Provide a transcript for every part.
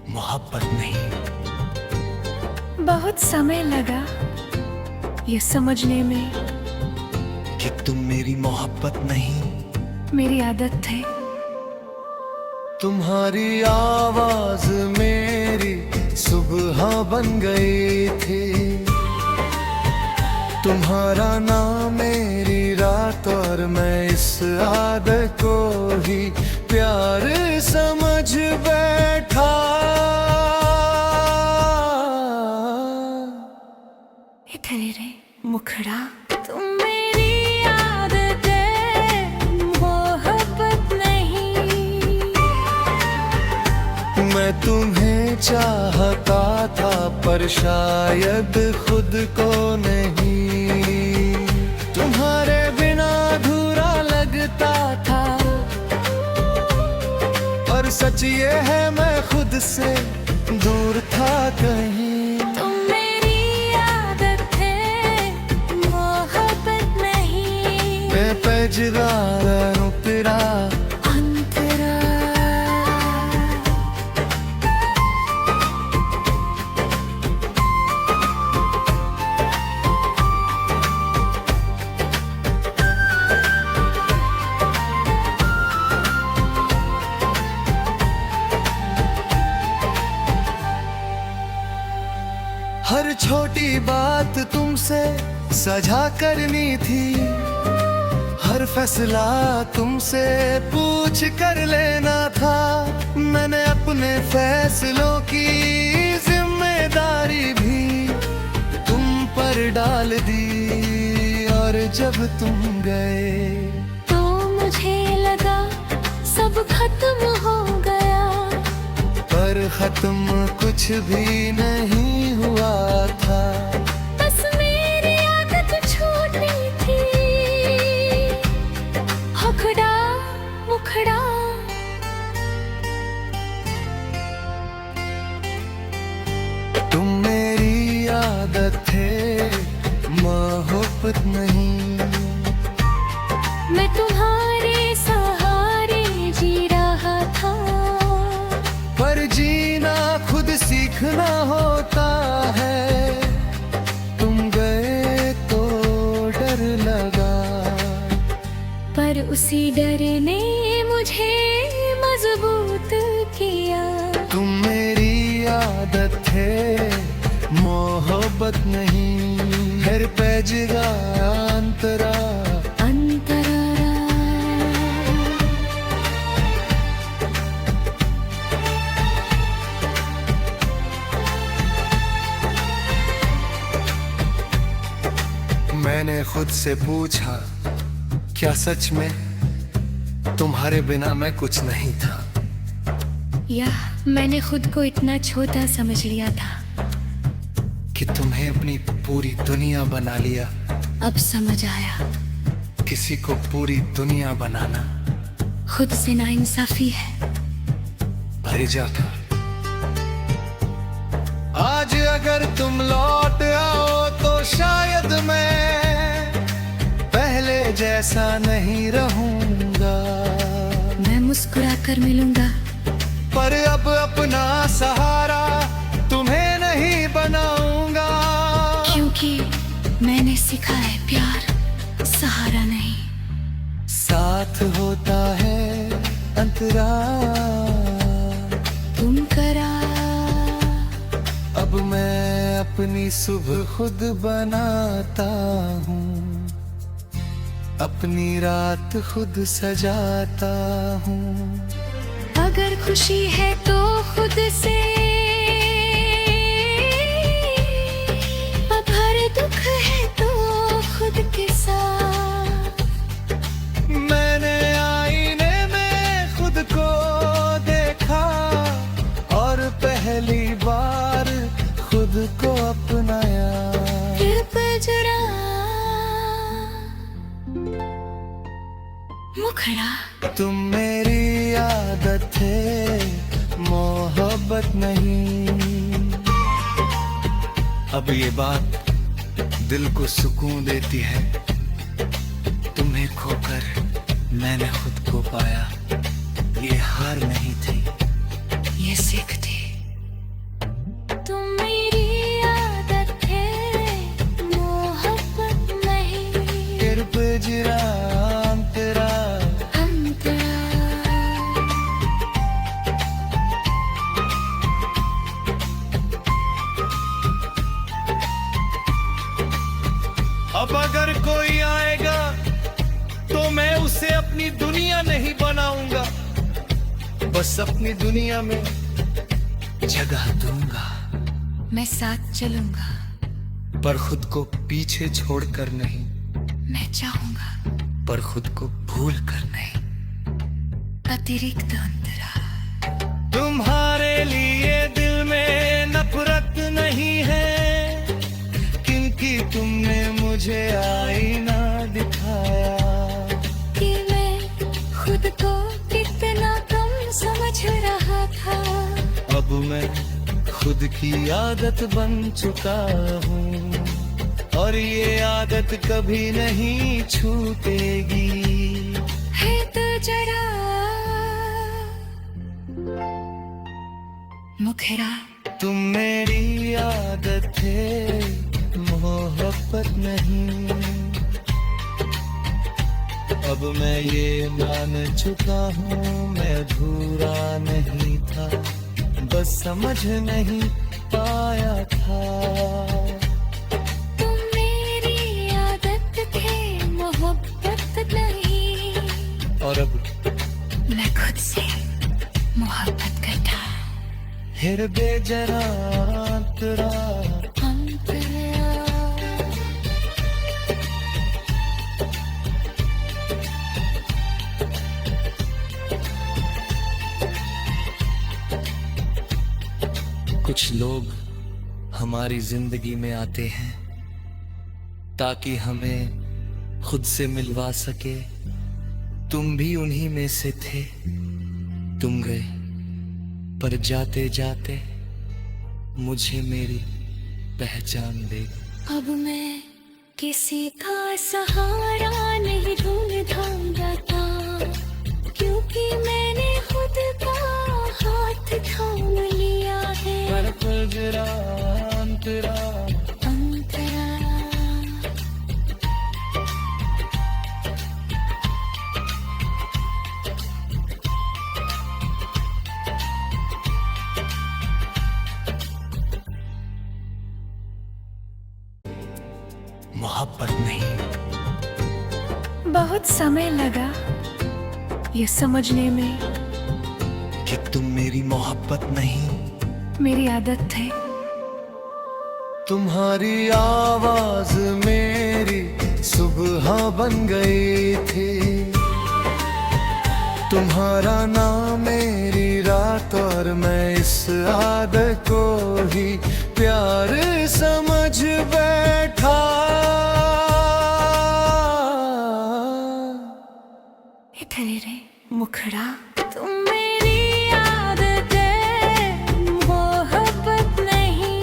मोहब्बत नहीं। बहुत समय लगा ये समझने में कि तुम मेरी मोहब्बत नहीं। मेरी आदत है तुम्हारी आवाज मेरी सुबह बन गई थी, तुम्हारा नाम मेरी रात, और मैं इस आदत को ही प्यार समझ बैठा। इधर रे मुखड़ा, तुम मेरी आदत है, मोहब्बत नहीं। मैं तुम्हें चाहता था पर शायद खुद को नहीं, तुम्हारे बिना अधूरा लगता था। और सच ये है मैं खुद से दूर था कहीं। तुम मेरी आदत है, मोहब्बत नहीं। मैं पैजदार तेरा अंतरा। हर छोटी बात तुमसे सजा करनी थी, हर फैसला तुमसे पूछ कर लेना था। मैंने अपने फैसलों की जिम्मेदारी भी तुम पर डाल दी, और जब तुम गए तो मुझे लगा सब खत्म हो गया, पर खत्म कुछ भी नहीं हुआ था। बस मेरी आदत छूटी थी। मुखड़ा मुखड़ा, तुम मेरी आदत है, मोहब्बत नहीं। मैं तुम्हारे सहारे जी रहा था, पर जीना खुद सीखना होता है। तुम गए तो डर लगा, पर उसी डर ने मुझे मजबूत किया। तुम मेरी आदत है, मोहब्बत नहीं। हर पैजगा अंतरा अंतरा। मैंने खुद से पूछा, क्या सच में तुम्हारे बिना मैं कुछ नहीं था? या मैंने खुद को इतना छोटा समझ लिया था। कि तुम्हें अपनी पूरी दुनिया बना लिया। अब समझ आया, किसी को पूरी दुनिया बनाना खुद से नाइंसाफी है। भरीजा था। आज अगर तुम लौट आओ तो शायद मैं पहले जैसा नहीं रहूंगा। मैं मुस्कुरा कर मिलूंगा, पर अब अपना सहारा तुम्हें नहीं बनाऊंगा। क्योंकि मैंने सीखा है प्यार सहारा नहीं, साथ होता है अंतरा। तुम करा। अब मैं अपनी सुबह खुद बनाता हूँ, अपनी रात खुद सजाता हूँ। अगर खुशी है तो खुद से, अगर दुख है तो खुद के साथ। मैंने आईने में खुद को देखा, और पहली बार खुद को अपनाया। फिर बजरा मुखड़ा, तुम मेरी आदत है, मोहब्बत नहीं। अब ये बात दिल को सुकून देती है, तुम्हें खोकर मैंने खुद को पाया। ये हार नहीं थी, ये सीख थी। अब अगर कोई आएगा तो मैं उसे अपनी दुनिया नहीं बनाऊंगा, बस अपनी दुनिया में जगह दूंगा। मैं साथ चलूंगा, पर खुद को पीछे छोड़कर नहीं, मैं चाहूंगा, पर खुद को भूल कर नहीं। अतिरिक्त अंतरा। तुम्हारे लिए दिल में नफरत नहीं है, क्योंकि तुमने मुझे आईना दिखाया कि मैं खुद को कितना कम समझ रहा था। अब मैं खुद की आदत बन चुका हूँ, और ये आदत कभी नहीं छूटेगी। है तो जरा मुखरा। तुम मेरी आदत है, मोहब्बत नहीं। अब मैं ये मान चुका हूँ, मैं अधूरा नहीं था, बस समझ नहीं पाया था। तुम मेरी आदत थे, मोहब्बत नहीं। और अब मैं खुद से मोहब्बत करता। हृदय जरा तेरा अंतरा। कुछ लोग हमारी जिंदगी में आते हैं ताकि हमें खुद से मिलवा सके। तुम भी उन्हीं में से थे। तुम गए, पर जाते जाते मुझे मेरी पहचान दे। अब मैं किसी का सहारा नहीं ढूंढता था, क्योंकि मैंने खुद का हाथ थाम लिया है। पर जरा अंतरा अंतरा। मोहब्बत नहीं। बहुत समय लगा ये समझने में कि तुम मेरी मोहब्बत नहीं। मेरी आदत थे। तुम्हारी आवाज मेरी सुबह बन गई थी, तुम्हारा नाम मेरी रात, और मैं इस आदत को ही प्यार समझ बैठा। इधर रे मुखड़ा। तुम मेरी आदत है, मोहब्बत नहीं।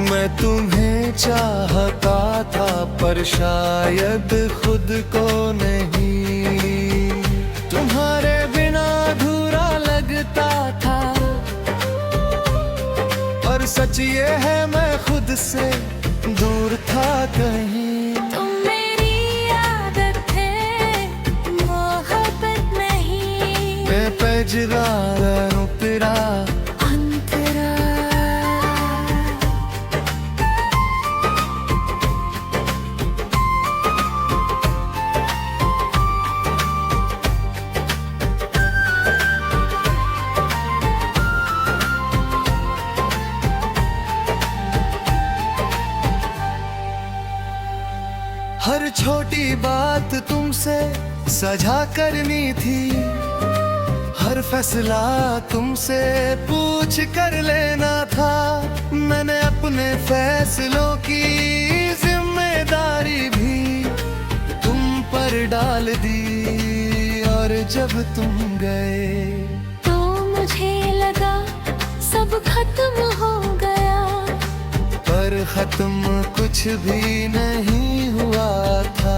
मैं तुम्हें चाहता था, पर शायद खुद को नहीं। तुम्हारे बिना अधूरा लगता था, पर सच ये है मैं खुद से दूर था कहीं। तुम मेरी आदत है, मोहब्बत नहीं। मैं पैजगार हूँ तेरा अंतरा। हर छोटी बात तुमसे सजा करनी थी, हर फैसला तुमसे पूछ कर लेना था। मैंने अपने फैसलों की जिम्मेदारी भी तुम पर डाल दी, और जब तुम गए तो मुझे लगा सब खत्म हो गया, पर खत्म कुछ भी नहीं हुआ था।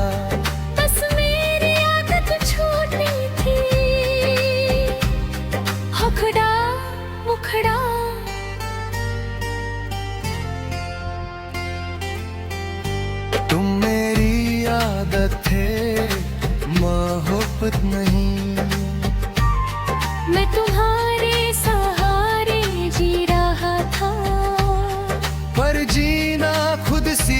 बस मेरी आदत छूटनी थी। मुखड़ा मुखड़ा। तुम मेरी आदत है, मोहब्बत नहीं। मैं तुम्हारे सहारे जी रहा था, पर जीना खुद सी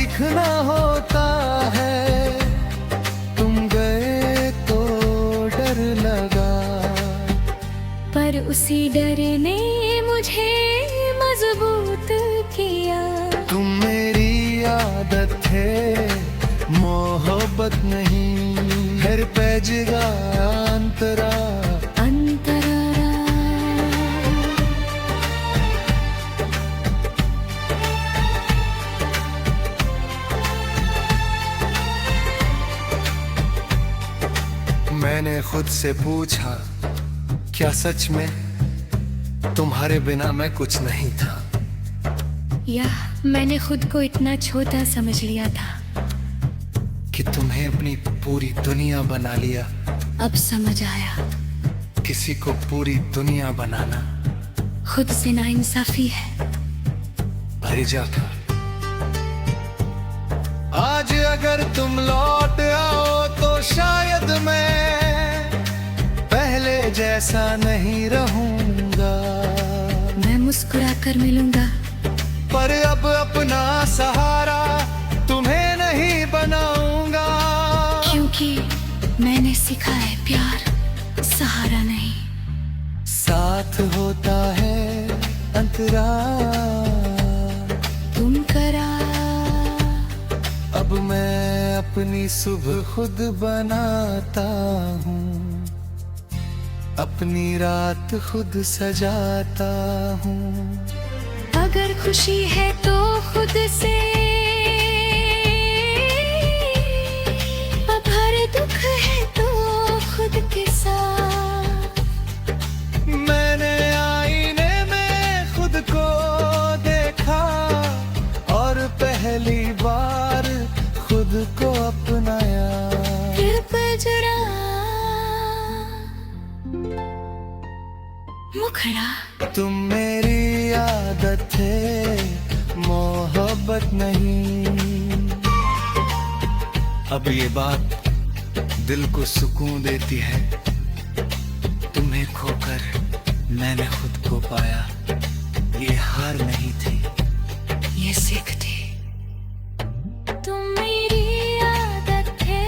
पर उसी डर ने मुझे मजबूत किया। तुम मेरी आदत है मोहब्बत नहीं, हर पैजगा अंतरा अंतरा मैंने खुद से पूछा, क्या सच में तुम्हारे बिना मैं कुछ नहीं था? या मैंने खुद को इतना छोटा समझ लिया था। कि तुम्हें अपनी पूरी दुनिया बना लिया। अब समझ आया, किसी को पूरी दुनिया बनाना खुद से नाइंसाफी है। भरीजा था। आज अगर तुम लौट आओ तो शायद मैं पहले जैसा नहीं रहूंगा। मैं मुस्कुरा कर मिलूंगा, पर अब अपना सहारा तुम्हें नहीं बनाऊंगा। क्योंकि मैंने सीखा है प्यार सहारा नहीं, साथ होता है अंतरा तुम करा। अब मैं अपनी सुबह खुद बनाता हूँ, अपनी रात खुद सजाता हूँ। अगर खुशी है तो खुद से, अगर दुख है तो खुद के साथ। मैंने आईने में खुद को देखा और पहली बार खुद को अपनाया। दिल पे जरा मुखड़ा। तुम मेरी आदत है मोहब्बत नहीं। अब ये बात दिल को सुकून देती है, तुम्हें खोकर मैंने खुद को पाया। ये हार नहीं थी, ये सीख थी। तुम मेरी आदत है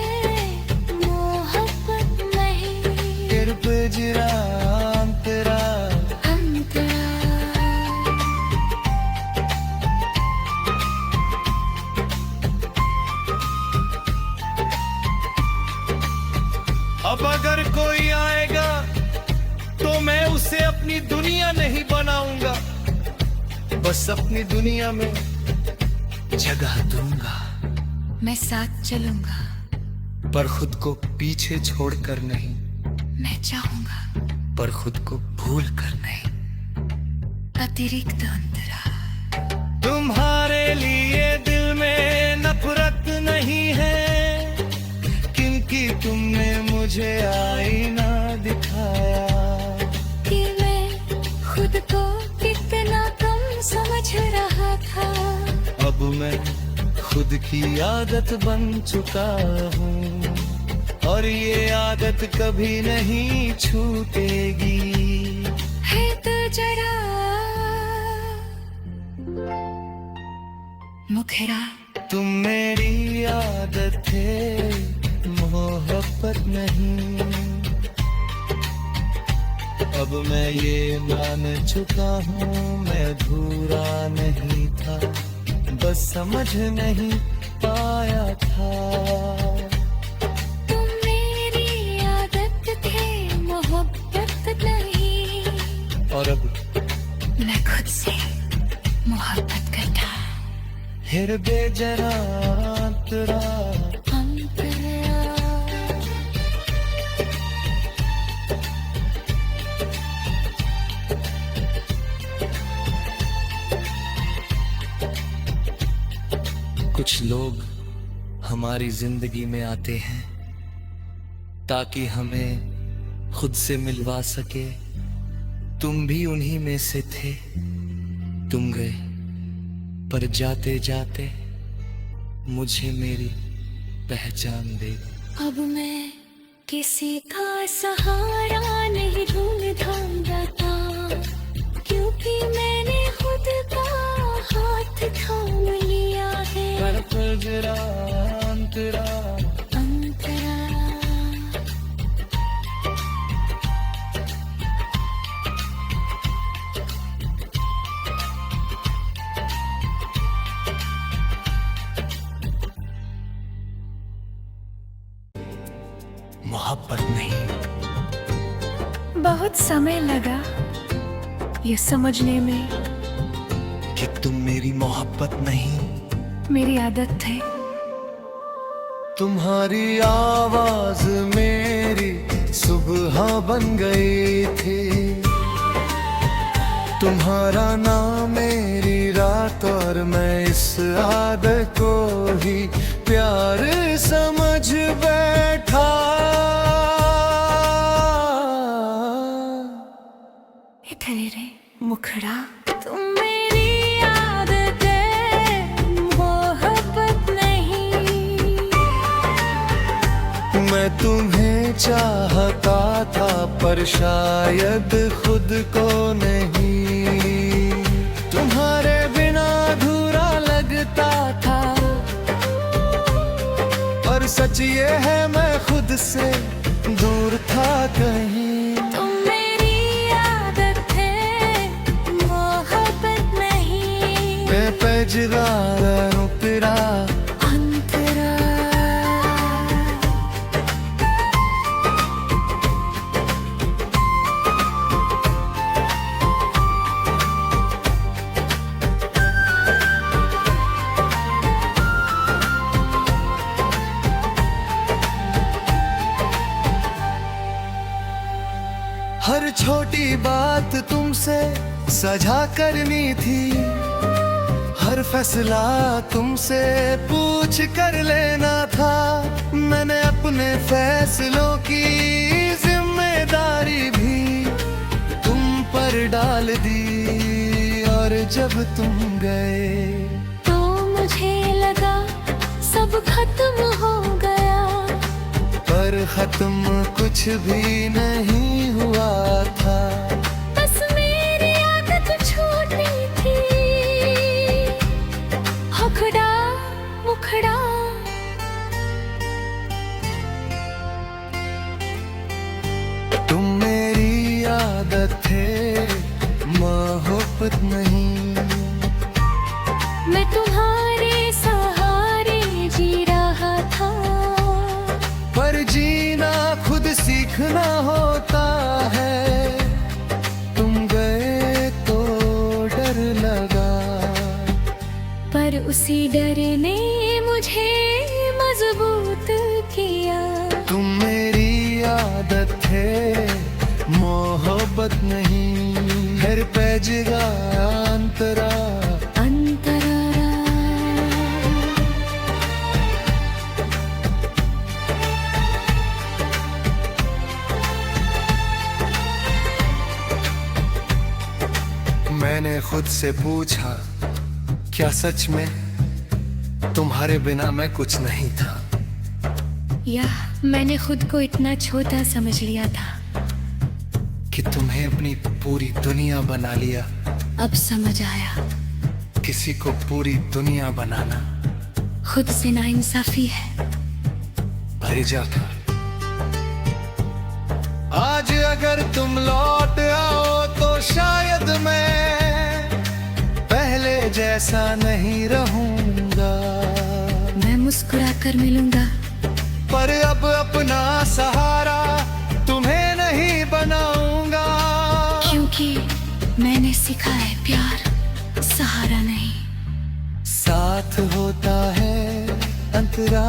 मोहब्बत नहीं, फिर पिजरा तेरा अंतरा। अब अगर कोई आएगा तो मैं उसे अपनी दुनिया नहीं बनाऊंगा, बस अपनी दुनिया में जगह दूंगा। मैं साथ चलूंगा, पर खुद को पीछे छोड़कर नहीं, मैं चाहूंगा पर खुद को भूल कर नहीं। अतिरिक्त अंतरा। तुम्हारे लिए दिल में नफरत नहीं है, क्योंकि तुमने मुझे आईना दिखाया। कि मैं खुद को कितना कम समझ रहा था। अब मैं खुद की आदत बन चुका हूँ, और ये आदत कभी नहीं छूटेगी। है तो जरा मुखरा। तुम मेरी आदत है मोहब्बत नहीं। अब मैं ये मान चुका हूँ, मैं अधूरा नहीं था, बस समझ नहीं पाया था। तुम मेरी आदत थे मोहब्बत नहीं, और अब मैं खुद से मोहब्बत करता। हृदय जरा तेरा अंतरा। कुछ लोग हमारी जिंदगी में आते हैं ताकि हमें खुद से मिलवा सके। तुम भी उन्हीं में से थे। तुम गए, पर जाते जाते मुझे मेरी पहचान दे। अब मैं किसी का सहारा नहीं ढूंढता, क्योंकि मैंने खुद का हाथ थाम लिया है। जरा अंतरा अंतरा। मोहब्बत नहीं। बहुत समय लगा ये समझने में, कि तुम मेरी मोहब्बत नहीं। मेरी आदत है। तुम्हारी आवाज मेरी सुबह बन गई थी, तुम्हारा नाम मेरी रात, और मैं इस आदत को ही प्यार समझ बैठा। इधर रे मुखड़ा, तुम मेरी आदत है, मोहब्बत नहीं। मैं तुम्हें चाहता था पर शायद खुद को नहीं, तुम्हारे बिना अधूरा लगता था। और सच ये है मैं खुद से दूर था कहीं। तुम मेरी आदत है, मोहब्बत नहीं। मैं पैजदार तेरा अंतरा। हर छोटी बात तुमसे सजा करनी थी, हर फैसला तुमसे पूछ कर लेना था। मैंने अपने फैसलों की जिम्मेदारी भी तुम पर डाल दी, और जब तुम गए तो मुझे लगा सब खत्म हो गया, पर खत्म कुछ भी नहीं हुआ था। बस मेरी आदत छोटी थी, हखड़ा मुखड़ा। तुम मेरी आदत थे, मोहब्बत नहीं। मैं तुम्हारे सहारे जी रहा था, पर जीना खुद सीखना होता है। तुम गए तो डर लगा, पर उसी डर ने मुझे मजबूत किया। तुम मेरी आदत थे, मोहब्बत नहीं। हर पैजगा अंतरा अंतरा। मैंने खुद से पूछा, क्या सच में तुम्हारे बिना मैं कुछ नहीं था? या मैंने खुद को इतना छोटा समझ लिया था। कि तुम्हें अपनी पूरी दुनिया बना लिया। अब समझ आया, किसी को पूरी दुनिया बनाना खुद से नाइंसाफी है। भरीजा था। आज अगर तुम लौट आओ तो शायद मैं पहले जैसा नहीं रहूंगा। मैं मुस्कुरा कर मिलूंगा, पर अब अपना सहारा तुम्हें नहीं बनाऊंगा। क्योंकि मैंने सीखा है प्यार सहारा नहीं, साथ होता है अंतरा।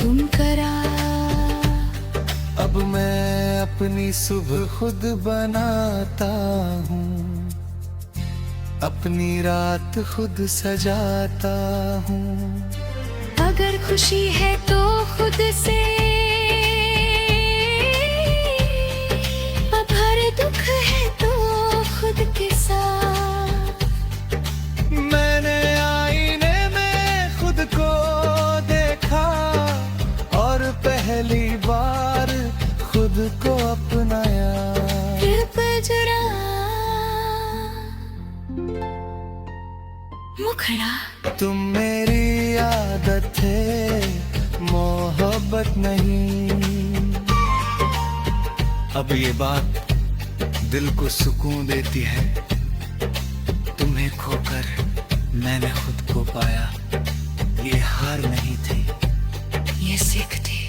तुम करा। अब मैं अपनी सुबह खुद बनाता हूँ, अपनी रात खुद सजाता हूँ। अगर खुशी है तो खुद से, अब हर दुख है तो खुद के साथ। मैंने आईने में खुद को देखा और पहली बार खुद को अपनाया। फिर बजरा मुखड़ा। तुम मेरी आदत है, मोहब्बत नहीं। अब ये बात दिल को सुकून देती है, तुम्हें खोकर मैंने खुद को पाया। ये हार नहीं थी, ये सीख थी।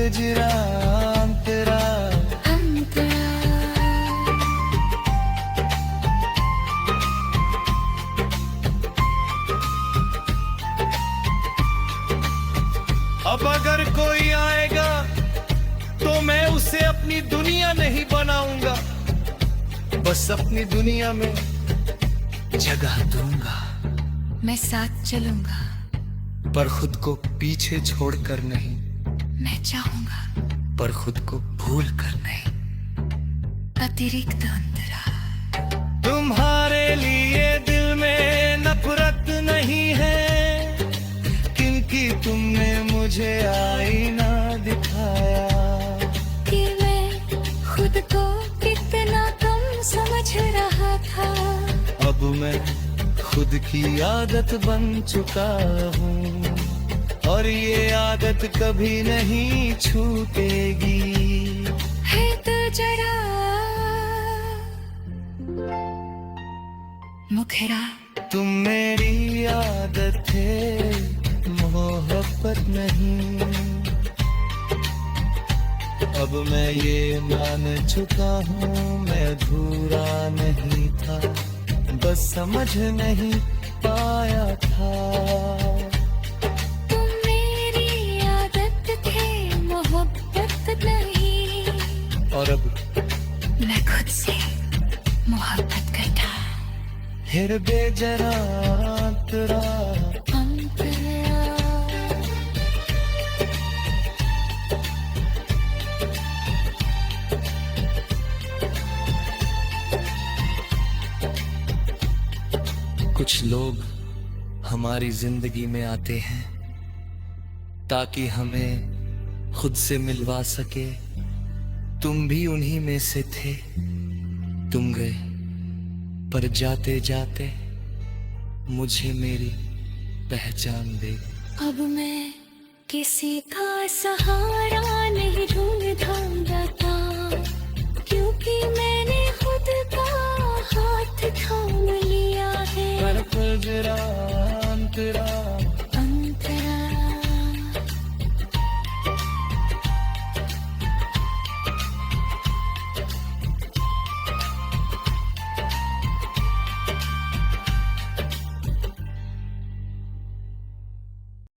हिजरां तेरा अब अगर कोई आएगा तो मैं उसे अपनी दुनिया नहीं बनाऊंगा, बस अपनी दुनिया में जगह दूंगा। मैं साथ चलूंगा, पर खुद को पीछे छोड़कर नहीं, मैं चाहूंगा पर खुद को भूल कर नहीं। अतिरिक्त अंतरा तुम्हारे लिए दिल में नफरत नहीं है, क्योंकि तुमने मुझे आईना दिखाया कि मैं खुद को कितना कम समझ रहा था। अब मैं खुद की आदत बन चुका हूँ, और ये आदत कभी नहीं छूटेगी। है तो जरा मुखरा तुम मेरी आदत है, मोहब्बत नहीं। अब मैं ये मान चुका हूँ, मैं अधूरा नहीं था, बस समझ नहीं पाया था। तुम मेरी आदत थे, मोहब्बत नहीं। और अब मैं खुद से मोहब्बत करता। फिर बेजरा तेरा अंतरा कुछ लोग हमारी जिंदगी में आते हैं ताकि हमें खुद से मिलवा सके। तुम भी उन्हीं में से थे। तुम गए, पर जाते जाते मुझे मेरी पहचान दे। अब मैं किसी का सहारा नहीं ढूंढ